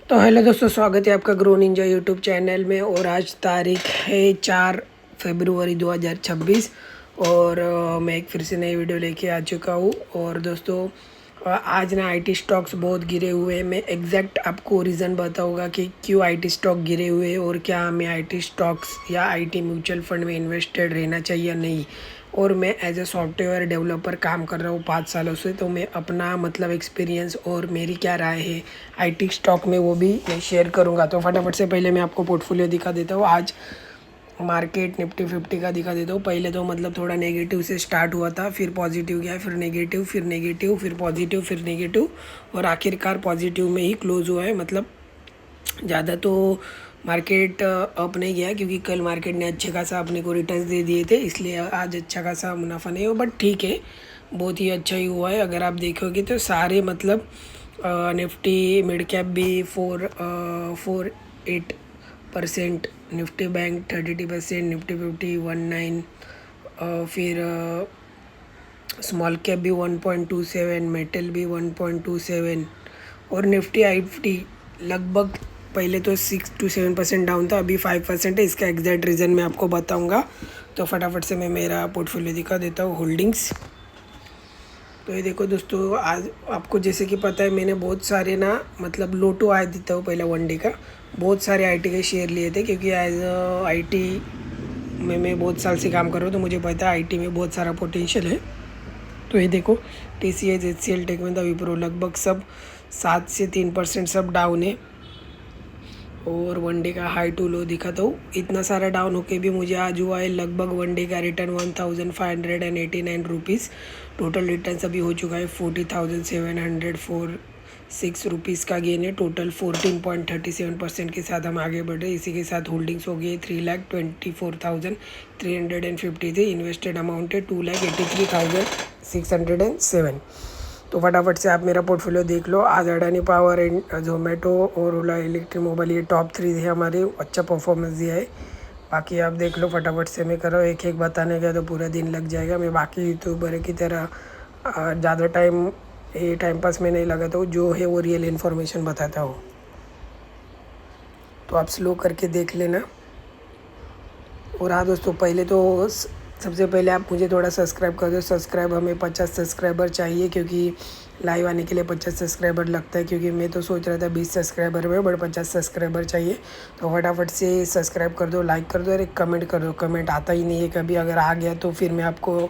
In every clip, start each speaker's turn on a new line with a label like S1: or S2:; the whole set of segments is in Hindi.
S1: तो हेलो दोस्तों, स्वागत है आपका ग्रो निंजा यूट्यूब चैनल में। और आज तारीख है 4 फरवरी 2026 और मैं एक फिर से नई वीडियो लेके आ चुका हूँ। और दोस्तों आज ना आईटी स्टॉक्स बहुत गिरे हुए हैं। मैं एग्जैक्ट आपको रीज़न बताऊंगा कि क्यों आईटी स्टॉक गिरे हुए हैं और क्या हमें आईटी स्टॉक्स या आईटी म्यूचुअल फंड में इन्वेस्टेड रहना चाहिए या नहीं। और मैं एज ए सॉफ्टवेयर डेवलपर काम कर रहा हूँ 5 सालों से, तो मैं अपना मतलब एक्सपीरियंस और मेरी क्या राय है आईटी स्टॉक में वो भी मैं शेयर करूँगा। तो फटाफट से पहले मैं आपको पोर्टफोलियो दिखा देता हूँ। आज मार्केट निफ्टी 50 का दिखा देता हूँ। पहले तो मतलब थोड़ा नेगेटिव से स्टार्ट हुआ था, फिर पॉजिटिव गया, फिर नेगेटिव, फिर नेगेटिव, फिर पॉजिटिव, फिर नेगेटिव और आखिरकार पॉजिटिव में ही क्लोज़ हुआ है। मतलब ज़्यादा तो मार्केट अप नहीं गया क्योंकि कल मार्केट ने अच्छे खासा अपने को रिटर्न्स दे दिए थे, इसलिए आज अच्छा खासा मुनाफा नहीं हुआ। बट ठीक है, बहुत ही अच्छा ही हुआ है। अगर आप देखोगे तो सारे मतलब निफ्टी मिड कैप भी 4.8%, निफ्टी बैंक 32%, निफ्टी 50 19, फिर स्मॉल कैप भी 1.27, मेटल भी 1.27 और निफ्टी आई50 लगभग पहले तो 6 to 7% डाउन था, अभी 5% है। इसका एग्जैक्ट रीज़न मैं आपको बताऊंगा। तो फटाफट से मैं मेरा पोर्टफोलियो दिखा देता हूँ, होल्डिंग्स। तो ये देखो दोस्तों, आज आपको जैसे कि पता है मैंने बहुत सारे ना मतलब लोटो आया देता हूँ पहला वनडे का, बहुत सारे आईटी के शेयर लिए थे क्योंकि एज आईटी में मैं बहुत साल से काम कर रहा हूँ, तो मुझे पता है आईटी में बहुत सारा पोटेंशियल है। तो ये देखो TCS, HCL, tech Mahindra, Wipro लगभग सब 7 से 3% सब डाउन है। और वनडे का हाई टू लो दिखाता हूँ। इतना सारा डाउन होके भी मुझे आज हुआ है लगभग वनडे का रिटर्न 1589 रुपीज़। टोटल रिटर्न अभी हो चुका है 40,746 रुपीज़ का गेन है। टोटल 14.37% के साथ हम आगे बढ़े। इसी के साथ होल्डिंग्स हो गई 3,24,353। इन्वेस्टेड अमाउंट है 2,83,607। तो फटाफट से आप मेरा पोर्टफोलियो देख लो। आज अडानी पावर एंड जोमेटो और ओला इलेक्ट्रिक मोबाइल ये टॉप 3 है हमारे, अच्छा परफॉर्मेंस दिया है। बाकी आप देख लो फटाफट से। मैं करो एक एक बताने का तो पूरा दिन लग जाएगा। मैं बाकी यूट्यूबर की तरह ज़्यादा टाइम ये टाइम पास में नहीं लगाता हूँ, जो है वो रियल इन्फॉर्मेशन बताता हूँ। तो आप स्लो करके देख लेना। और हाँ दोस्तों, पहले तो सबसे पहले आप मुझे थोड़ा सब्सक्राइब कर दो। सब्सक्राइब हमें 50 सब्सक्राइबर चाहिए क्योंकि लाइव आने के लिए 50 सब्सक्राइबर लगता है। क्योंकि मैं तो सोच रहा था 20 सब्सक्राइबर में, बट 50 सब्सक्राइबर चाहिए। तो फटाफट से सब्सक्राइब कर दो, लाइक कर दो और एक कमेंट कर दो। कमेंट आता ही नहीं है कभी, अगर आ गया तो फिर मैं आपको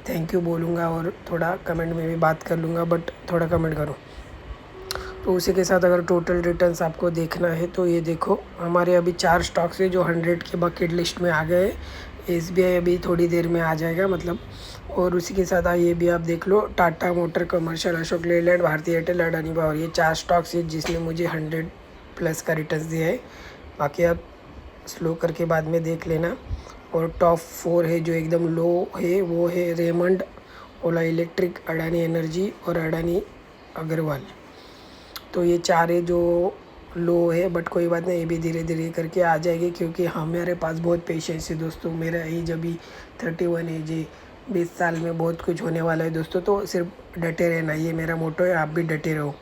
S1: थैंक यू बोलूँगा और थोड़ा कमेंट में भी बात कर लूँगा, बट थोड़ा कमेंट करो। तो उसी के साथ अगर टोटल रिटर्न्स आपको देखना है तो ये देखो, हमारे अभी 4 स्टॉक्स है जो 100 के बकेट लिस्ट में आ गए। SBI अभी थोड़ी देर में आ जाएगा मतलब। और उसी के साथ ये भी आप देख लो, टाटा मोटर, कमर्शियल, अशोक लेलैंड, भारतीय एयरटेल, अडानी पावर, ये 4 स्टॉक्स है जिसने मुझे 100+ का रिटर्न्स दिया है। बाकी आप स्लो करके बाद में देख लेना। और टॉप 4 है जो एकदम लो है, वो है रेमंड, ओला इलेक्ट्रिक, अडानी एनर्जी और अडानी अग्रवाल। तो ये 4 है जो लो है, बट कोई बात नहीं, ये भी धीरे धीरे करके आ जाएगी क्योंकि हमारे पास बहुत पेशेंस है दोस्तों। मेरा एज अभी 31 एज है, 20 साल में बहुत कुछ होने वाला है दोस्तों। तो सिर्फ डटे रहना, ये मेरा मोटो है, आप भी डटे रहो।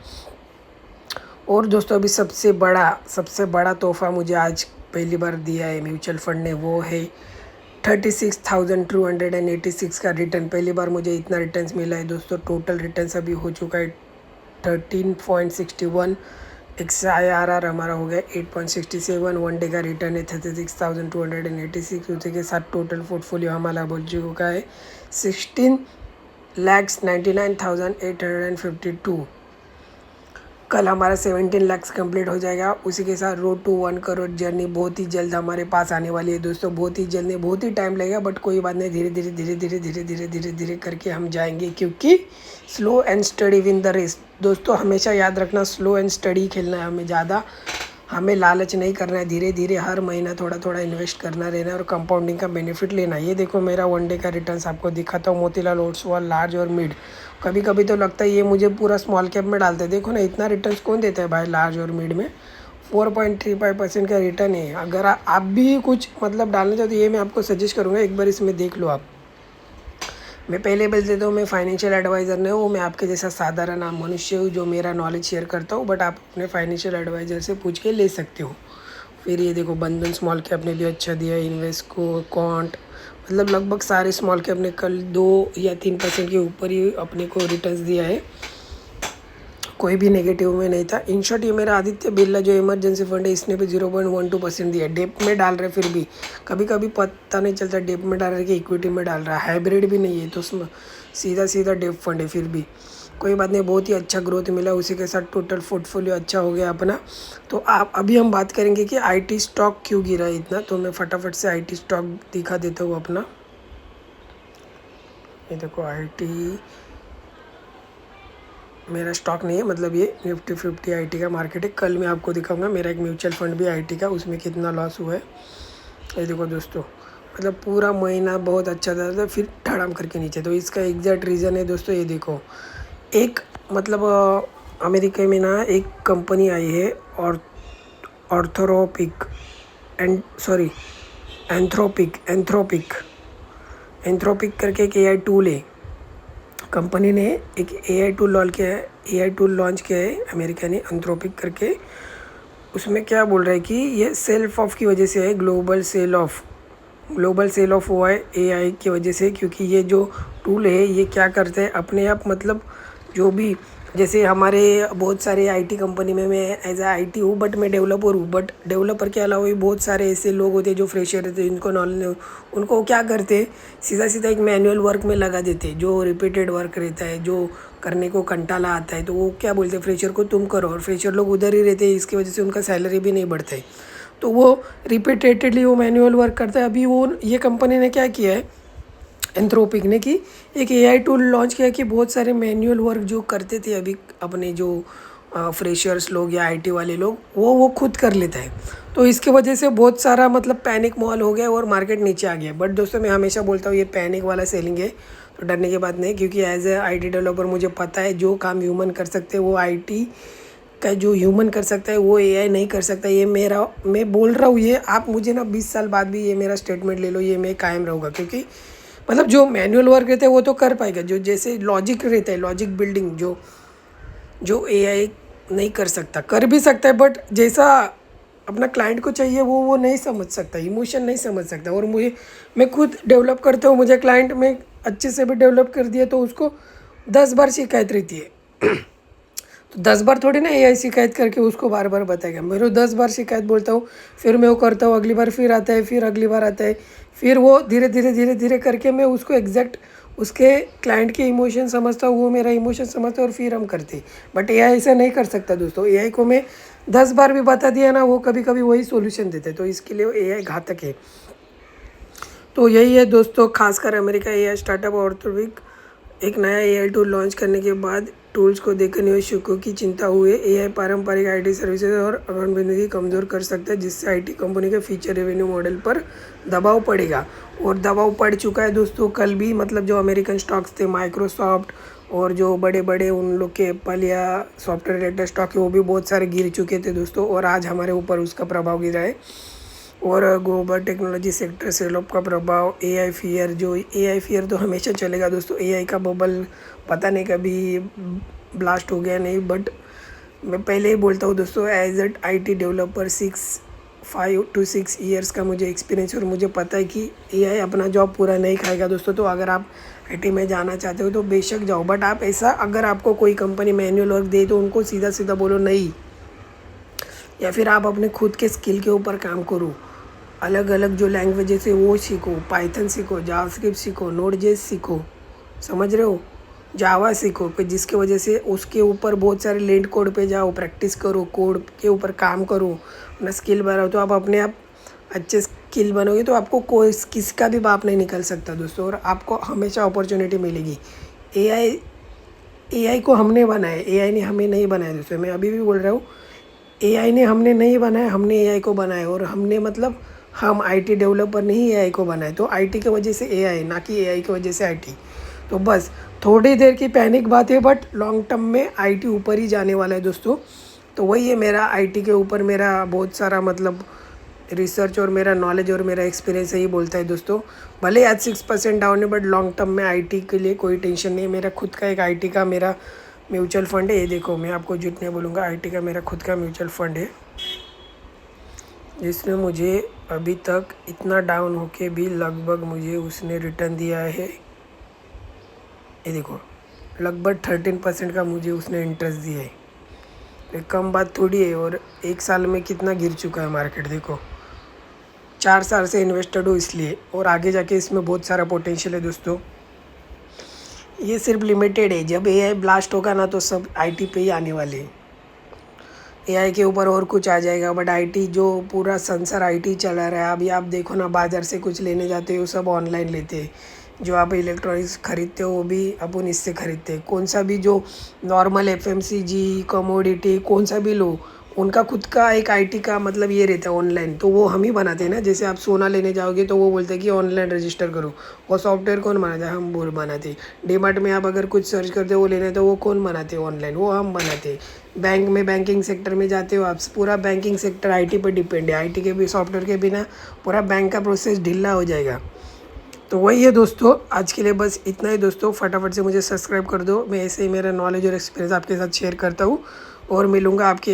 S1: और दोस्तों अभी सबसे बड़ा तोहफा मुझे आज पहली बार दिया है म्यूचुअल फंड ने, वो है 36,286 का रिटर्न। पहली बार मुझे इतना रिटर्न्स मिला है दोस्तों। टोटल रिटर्न्स अभी हो चुका है 13.61। XIRR हमारा हो गया 8.67। वनडे का रिटर्न है 36,286। उसी के साथ टोटल पोर्टफोलियो हमारा बोल चुका है 16,99,852। कल हमारा 17 लाख कंप्लीट हो जाएगा। उसी के साथ रोड टू 1 करोड़ जर्नी बहुत ही जल्द हमारे पास आने वाली है दोस्तों। बहुत ही जल्द नहीं, बहुत ही टाइम लगेगा, बट कोई बात नहीं, धीरे धीरे धीरे धीरे धीरे धीरे धीरे धीरे करके हम जाएंगे क्योंकि slow and steady win the race. दोस्तों हमेशा याद रखना, स्लो एंड स्टडी खेलना है हमें, ज़्यादा हमें लालच नहीं करना है। धीरे धीरे हर महीना थोड़ा थोड़ा इन्वेस्ट करना रहना है और कंपाउंडिंग का बेनिफिट लेना है। ये देखो मेरा वनडे का रिटर्न्स आपको दिखाता हूँ। मोतीलाल ओसवाल लार्ज और मिड, कभी कभी तो लगता है ये मुझे पूरा स्मॉल कैप में डालते हैं। देखो ना, इतना रिटर्न्स कौन देता है भाई लार्ज और मिड में। 4.35% का रिटर्न है। अगर आप भी कुछ मतलब डालना चाहते हो तो ये मैं आपको सजेस्ट करूँगा, एक बार इसमें देख लो आप। मैं पहले बोल देता हूँ मैं फाइनेंशियल एडवाइज़र नहीं हूँ, मैं आपके जैसा साधारण मनुष्य हूँ जो मेरा नॉलेज शेयर करता हूँ, बट आप अपने फाइनेंशियल एडवाइज़र से पूछ के ले सकते हो। फिर ये देखो बंधन स्मॉल कैप ने भी अच्छा दिया, इन्वेस्को, क्वांट, मतलब लगभग सारे स्मॉल कैप ने कल 2 या 3% के ऊपर ही अपने को रिटर्न्स दिया है, कोई भी नेगेटिव में नहीं था। इन शॉर्ट ये मेरा आदित्य बिरला जो इमरजेंसी फंड है इसने भी 0.12% दिया। डेप में डाल रहे फिर भी कभी कभी पता नहीं चलता डेप में डाल रहे कि इक्विटी में डाल रहा है, हाइब्रिड भी नहीं है तो उसमें सीधा सीधा डेप फंड है। फिर भी कोई बात नहीं, बहुत ही अच्छा ग्रोथ मिला, उसी के साथ टोटल पोर्टफोलियो अच्छा हो गया अपना। तो आप अभी हम बात करेंगे कि आईटी स्टॉक क्यों गिरा है इतना, तो मैं फटाफट से आईटी स्टॉक दिखा देता हूँ अपना। ये देखो आईटी मेरा स्टॉक नहीं है, मतलब ये निफ्टी 50 आईटी का मार्केट है। कल मैं आपको दिखाऊंगा मेरा एक म्यूचुअल फंड भी आईटी का, उसमें कितना लॉस हुआ है। ये देखो दोस्तों, मतलब पूरा महीना बहुत अच्छा था, फिर धड़ाम करके नीचे। तो इसका एग्जैक्ट रीज़न है दोस्तों, ये देखो एक मतलब अमेरिका में ना एक कंपनी आई है और ऑर्थोपिक एंथ्रोपिक करके एक एआई टूल है। कंपनी ने एक एआई टूल लॉन्च किया है अमेरिका ने, एंथ्रोपिक करके। उसमें क्या बोल रहा है कि ये सेल्फ ऑफ की वजह से है, ग्लोबल सेल ऑफ हुआ है एआई की वजह से, क्योंकि ये जो टूल है ये क्या करते हैं अपने आप, मतलब जो भी जैसे हमारे बहुत सारे आईटी कंपनी में मैं एज आ आईटी हूँ, बट मैं डेवलपर हूँ, बट डेवलपर के अलावा भी बहुत सारे ऐसे लोग होते हैं जो फ्रेशर रहते हैं, जिनको नॉलेज, उनको क्या करते हैं सीधा सीधा एक मैनुअल वर्क में लगा देते हैं, जो रिपीटेड वर्क रहता है, जो करने को कंटाला आता है, तो वो क्या बोलते हैं फ्रेशर को तुम करो, और फ्रेशर लोग उधर ही रहते हैं, इसकी वजह से उनका सैलरी भी नहीं बढ़ता है। तो वो रिपीटेडली वो मैनुअल वर्क करता है। अभी वो ये कंपनी ने क्या किया है एंथ्रोपिक ने कि एक एआई टूल लॉन्च किया कि बहुत सारे मैनुअल वर्क जो करते थे अभी अपने जो फ्रेशर्स लोग या आईटी वाले लोग, वो खुद कर लेता है। तो इसके वजह से बहुत सारा मतलब पैनिक माहौल हो गया और मार्केट नीचे आ गया। बट दोस्तों मैं हमेशा बोलता हूँ ये पैनिक वाला सेलिंग है, तो डरने की बात नहीं, क्योंकि एज ए आईटी डेवलपर मुझे पता है जो काम ह्यूमन कर सकते हैं वो आईटी का जो ह्यूमन कर सकता है वो एआई नहीं कर सकता। ये मैं बोल रहा हूँ, ये आप मुझे ना 20 साल बाद भी ये मेरा स्टेटमेंट ले लो, ये मैं कायम रहूँगा। क्योंकि मतलब जो मैनुअल वर्क रहता है वो तो कर पाएगा, जो जैसे लॉजिक रहता है, लॉजिक बिल्डिंग जो जो एआई नहीं कर सकता, कर भी सकता है बट जैसा अपना क्लाइंट को चाहिए वो नहीं समझ सकता, इमोशन नहीं समझ सकता। और मैं खुद डेवलप करता हूँ, मुझे क्लाइंट में अच्छे से भी डेवलप कर दिया तो उसको 10 बार शिकायत रहती है तो 10 बार थोड़ी ना एआई शिकायत करके उसको बार बार बताएगा। मेरे 10 बार शिकायत बोलता हूँ, फिर मैं वो करता हूँ, अगली बार फिर आता है, फिर अगली बार आता है, फिर वो धीरे धीरे करके मैं उसको एग्जैक्ट उसके क्लाइंट के इमोशन समझता हूँ, वो मेरा इमोशन समझता है और फिर हम करते। बट एआई ऐसा नहीं कर सकता दोस्तों। एआई को मैं 10 बार भी बता दिया ना, वो कभी कभी वही सोल्यूशन देते, तो इसके लिए एआई घातक है। तो यही है दोस्तों, खासकर अमेरिका एआई स्टार्टअप ऑर्थोपिक एक नया एआई टूल लॉन्च करने के बाद टूल्स को देखकर निवेशकों की चिंता हुई। एआई पारंपरिक आईटी सर्विसेज और अकाउंटेबिलिटी कमज़ोर कर सकता है, जिससे आईटी कंपनी के फ्यूचर रेवेन्यू मॉडल पर दबाव पड़ेगा। और दबाव पड़ चुका है दोस्तों। कल भी मतलब जो अमेरिकन स्टॉक्स थे, माइक्रोसॉफ्ट और जो बड़े बड़े उन लोग के एप्पल या सॉफ्टवेयर रिलेटेड स्टॉक है, वो भी बहुत सारे गिर चुके थे दोस्तों, और आज हमारे ऊपर उसका प्रभाव गिरा है। और global technology sector sell off का प्रभाव, एआई फियर तो हमेशा चलेगा दोस्तों। एआई का बबल पता नहीं कभी ब्लास्ट हो गया नहीं, बट मैं पहले ही बोलता हूँ दोस्तों, as at IT developer 5 to 6 years का मुझे एक्सपीरियंस, और मुझे पता है कि एआई अपना जॉब पूरा नहीं खाएगा दोस्तों। तो अगर आप आईटी में जाना चाहते हो तो बेशक जाओ, बट आप ऐसा अगर आपको कोई कंपनी मैनुअल वर्क दे तो उनको सीधा सीधा बोलो नहीं, या फिर आप अपने खुद के स्किल के ऊपर काम करो। अलग अलग जो लैंग्वेजेस है वो सीखो, पाइथन सीखो, जावास्क्रिप्ट सीखो, नोड.जेएस सीखो, समझ रहे हो, जावा सीखो, कि जिसके वजह से उसके ऊपर बहुत सारे लेट कोड पे जाओ, प्रैक्टिस करो, कोड के ऊपर काम करो, अपना स्किल बढ़ाओ। तो आप अपने आप अच्छे स्किल बनोगे तो आपको कोई किसी का भी बाप नहीं निकल सकता दोस्तों, और आपको हमेशा अपॉर्चुनिटी मिलेगी। एआई को हमने बनाया, एआई ने हमें नहीं बनाया दोस्तों। मैं अभी भी बोल रहा हूँ, एआई ने हमने नहीं बनाया, हमने एआई को बनाया। और हमने मतलब हम आईटी डेवलपर नहीं एआई को बनाए, तो आईटी की वजह से एआई, ना कि एआई की वजह से आईटी। तो बस थोड़ी देर की पैनिक बात है, बट लॉन्ग टर्म में आईटी ऊपर ही जाने वाला है दोस्तों। तो वही है मेरा आईटी के ऊपर मेरा बहुत सारा मतलब रिसर्च और मेरा नॉलेज और मेरा एक्सपीरियंस यही बोलता है दोस्तों। भले आज 6% डाउन है, बट लॉन्ग टर्म में आईटी के लिए कोई टेंशन नहीं है। मेरा खुद का एक आईटी का मेरा म्यूचुअल फंड है। ये देखो, मैं आपको झूठ नहीं बोलूँगा, आईटी का मेरा खुद का म्यूचुअल फंड है, जिसने मुझे अभी तक इतना डाउन होके भी लगभग मुझे उसने रिटर्न दिया है। ये देखो, लगभग 13% का मुझे उसने इंटरेस्ट दिया है। ये कम बात थोड़ी है। और एक साल में कितना गिर चुका है मार्केट देखो। 4 साल से इन्वेस्टेड हूँ इसलिए, और आगे जाके इसमें बहुत सारा पोटेंशियल है दोस्तों। ये सिर्फ लिमिटेड है, जब एआई ब्लास्ट होगा ना तो सब आईटी पे ही आने वाले हैं। एआई के ऊपर और कुछ आ जाएगा, बट आईटी जो पूरा संसार आईटी चला रहा है। अभी आप देखो ना, बाज़ार से कुछ लेने जाते हो सब ऑनलाइन लेते हैं। जो आप इलेक्ट्रॉनिक्स खरीदते हो वो भी अपन इससे खरीदते हैं। कौन सा भी जो नॉर्मल एफएमसीजी कमोडिटी कौन सा भी लो, उनका खुद का एक आईटी का मतलब ये रहता है ऑनलाइन, तो वो हम ही बनाते हैं ना। जैसे आप सोना लेने जाओगे तो वो बोलते हैं कि ऑनलाइन रजिस्टर करो, और सॉफ्टवेयर कौन बनाता है? हम बोल बनाते हैं। डीमार्ट में आप अगर कुछ सर्च करते हो वो लेना है तो वो कौन बनाते हैं? ऑनलाइन, वो हम बनाते हैं। बैंक में बैंकिंग सेक्टर में जाते हो आप, पूरा बैंकिंग सेक्टर आईटी पर डिपेंड है। आईटी के भी सॉफ्टवेयर के बिना पूरा बैंक का प्रोसेस ढीला हो जाएगा। तो वही है दोस्तों, आज के लिए बस इतना ही दोस्तों। फटाफट से मुझे सब्सक्राइब कर दो। मैं ऐसे ही मेरा नॉलेज और एक्सपीरियंस आपके साथ शेयर करता हूँ, और मिलूँगा आपके